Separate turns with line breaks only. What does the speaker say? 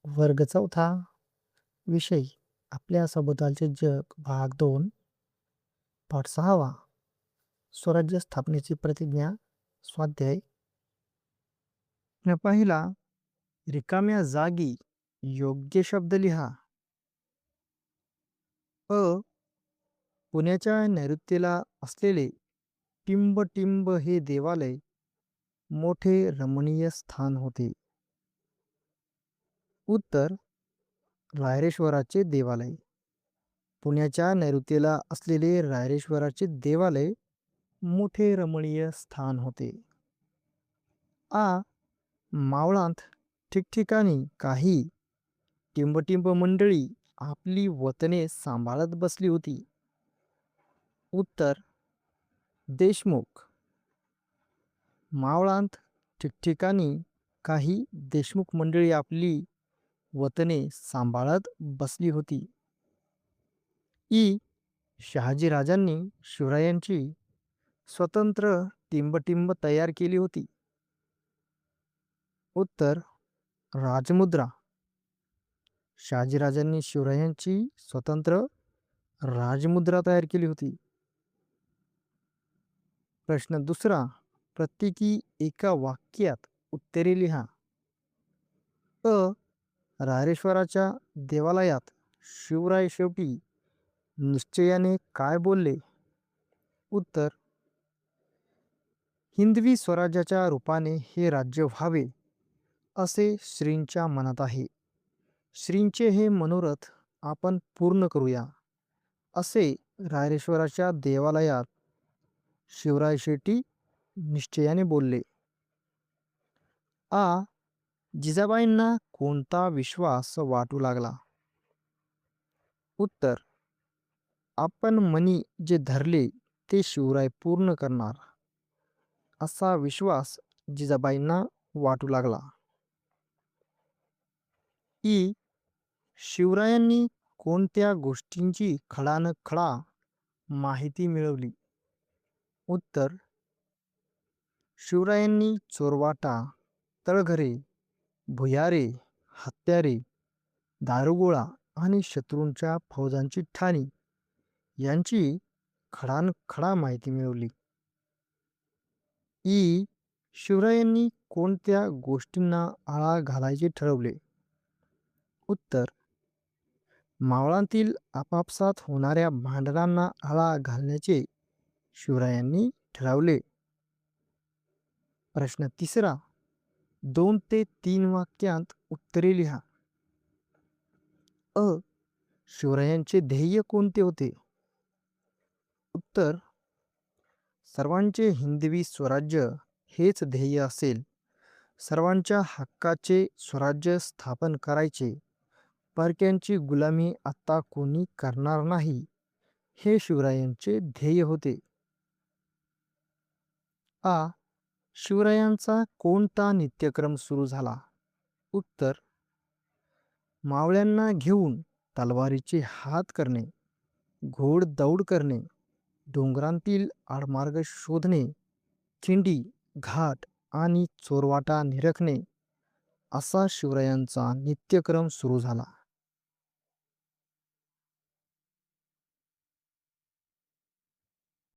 वर्ग चौथा. विषय आपल्या सभोवतालचे जग भाग 2. पाठ 6वा. स्वराज्य स्थापनेची प्रतिज्ञा. स्वाध्याय. पहिला. रिकाम्या जागी योग्य शब्द लिहा. पुण्याच्या नैऋत्येला असलेले टिंब हे देवालय मोठे रमणीय स्थान होते. उत्तर. रायरेश्वराचे देवालय. पुण्याच्या नैऋत्येला असलेले रायरेश्वराचे देवालय मोठे रमणीय स्थान होते. मावळांत ठिकठिकाणी काही टिंब मंडळी आपली वतने सांभाळत बसली होती. उत्तर. देशमुख. मावळांत ठिकठिकाणी काही देशमुख मंडळी आपली वतने सांभाळत बसली होती. शहाजीराजांनी शिवरायांची स्वतंत्र टिंब तयार केली होती. उत्तर. राजमुद्रा. शहाजीराजांनी शिवरायांची स्वतंत्र राजमुद्रा तयार केली होती. प्रश्न दुसरा. प्रत्येकी एका वाक्यात उत्तरे लिहा. रायरेश्वराच्या देवालयात शिवराय शेवटी निश्चयाने काय बोलले? उत्तर. हिंदवी स्वराज्याच्या रूपाने हे राज्य व्हावे असे श्रींच्या मनात आहे. श्रींचे हे मनोरथ आपण पूर्ण करूया असे रायरेश्वराच्या देवालयात शिवराय शेट्टी निश्चयाने बोलले. जिजाबाईंना कोणता विश्वास वाटू लागला? उत्तर. आपण मनी जे धरले ते शिवराय पूर्ण करणार असा विश्वास जिजाबाईंना वाटू लागला. शिवरायांनी कोणत्या गोष्टींची खडानखडा माहिती मिळवली? उत्तर. शिवरायांनी चोरवाटा, तळघरे, भुयारे, हत्यारे, दारुगोळा आणि शत्रूंच्या फौजांची ठाणी यांची खडानखडा माहिती मिळवली. शिवरायांनी कोणत्या गोष्टींना आळा घालायचे ठरवले? उत्तर. मावळांतील आपापसात होणाऱ्या भांडणांना आळा घालण्याचे शिवरायांनी ठरवले. प्रश्न तिसरा. 2 ते 3 वाक्यांत उत्तरे लिहा. शिवरायांचे ध्येय कोणते होते? उत्तर. सर्वांचे हिंदवी स्वराज्य हेच ध्येय असेल. सर्वांच्या हक्काचे स्वराज्य स्थापन करायचे. परक्यांची गुलामी आता कोणी करणार नाही हे शिवरायांचे ध्येय होते. शिवरायांचा कोणता नित्यक्रम सुरू झाला? उत्तर. मावळ्यांना घेऊन तलवारीचे हात करणे, घोडदौड करणे, डोंगरांतील आडमार्ग शोधणे, खिंडी, घाट आणि चोरवाटा निरखणे असा शिवरायांचा नित्यक्रम सुरू झाला.